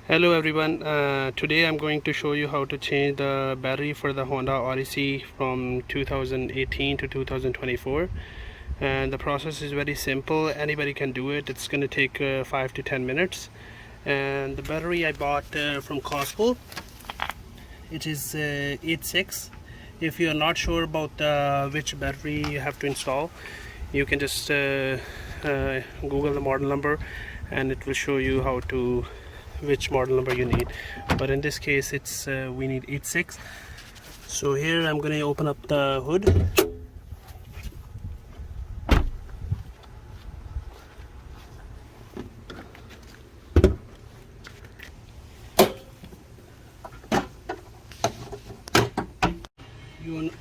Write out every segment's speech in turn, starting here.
Hello everyone, today I'm going to show you how to change the battery for the Honda Odyssey from 2018 to 2024, and the process is very simple. Anybody can do it. It's going to take 5 to 10 minutes. And the battery I bought from Costco, it is 86. If you are not sure about which battery you have to install, you can just Google the model number and it will show you how to which model number you need. But in this case it's we need 86. So here I'm going to open up the hood.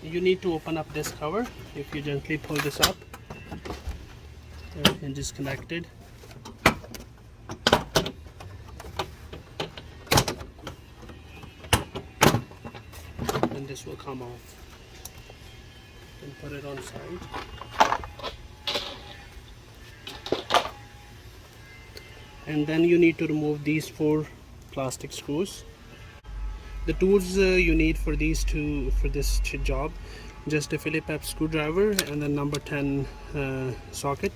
You need to open up this cover. If you gently pull this up, the hinge is connected. And this will come off. And put it on side. And then you need to remove these 4 plastic screws. The tools you need for this job, just a Phillips screwdriver and then number 10 socket.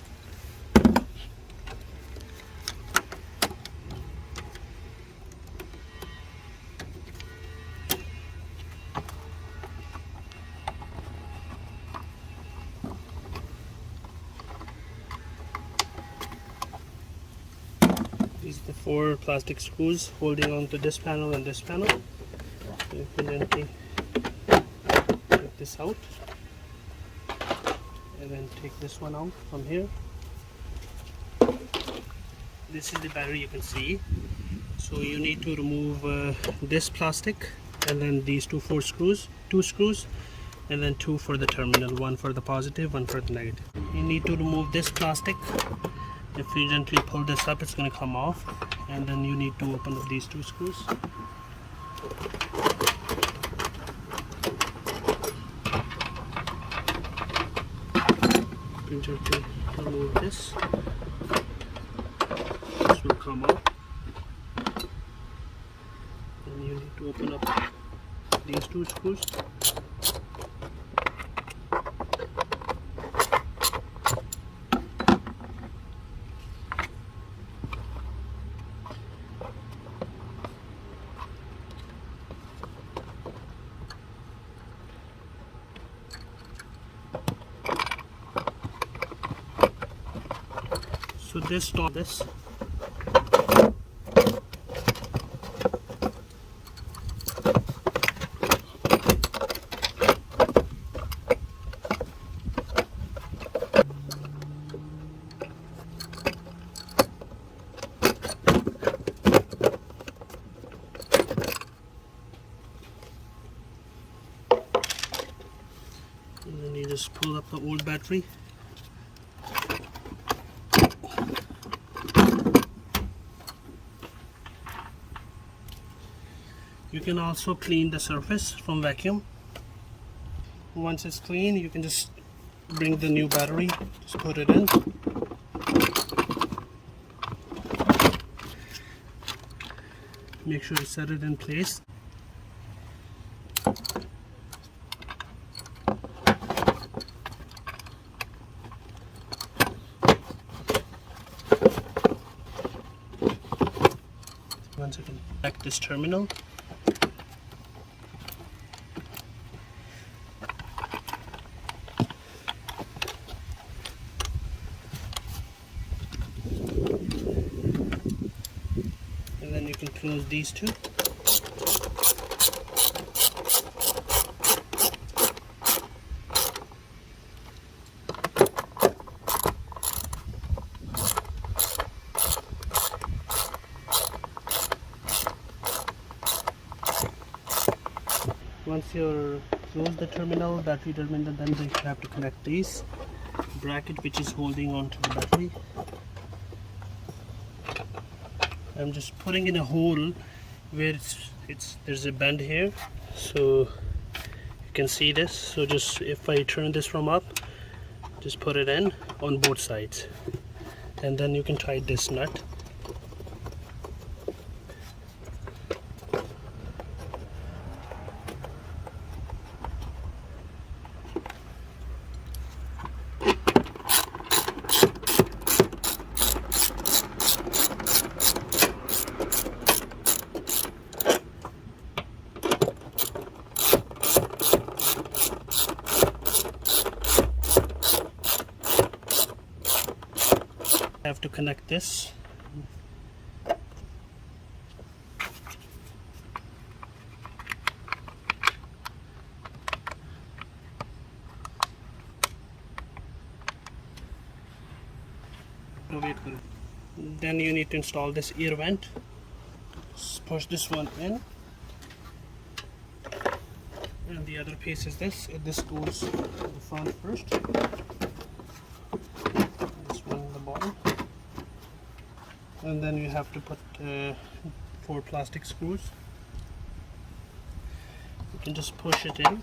These are the 4 plastic screws holding on to this panel and this panel. So you can gently take this out and then take this one out from here. This is the battery, you can see. So you need to remove this plastic and then these 2 screws, and then 2 for the terminal, 1 for the positive, 1 for the negative. You need to remove this plastic. If you gently pull this up, it's going to come off, and then you need to open up these 2 screws. You can gently remove this. This will come out. Then you need to open up these 2 screws. So this stop this. And then you just pull up the old battery. You can also clean the surface from vacuum. Once it's clean, you can just bring the new battery, just put it in. Make sure to set it in place. Once you can connect this terminal. And then you can close these 2. Once you close the terminal, battery terminal, then you have to connect this bracket which is holding on to the battery. I'm just putting in a hole where there's a bend here, so you can see this. So just if I turn this from up, just put it in on both sides, and then you can tighten this nut. I have to connect this. Then you need to install this ear vent. Just push this one in, and the other piece is this. This goes to the front first. This one in the bottom, and then you have to put 4 plastic screws. You can just push it in.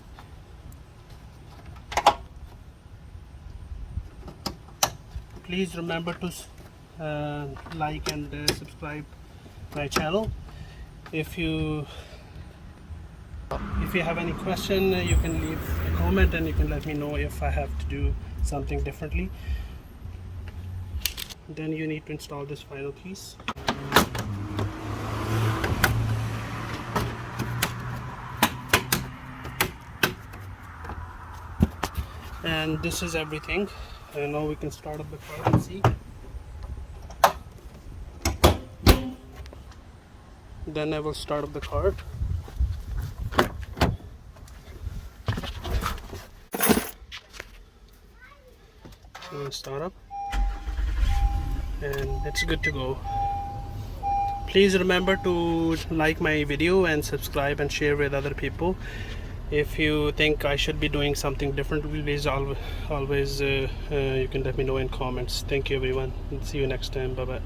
Please remember to like and subscribe my channel. If you have any question, you can leave a comment and you can let me know if I have to do something differently. Then you need to install this final piece. And this is everything. And now we can start up the car and see. Then I will start up the car. Start up, and it's good to go. Please remember to like my video and subscribe and share with other people. If you think I should be doing something different, please always you can let me know in comments. Thank you everyone, and see you next time. Bye bye.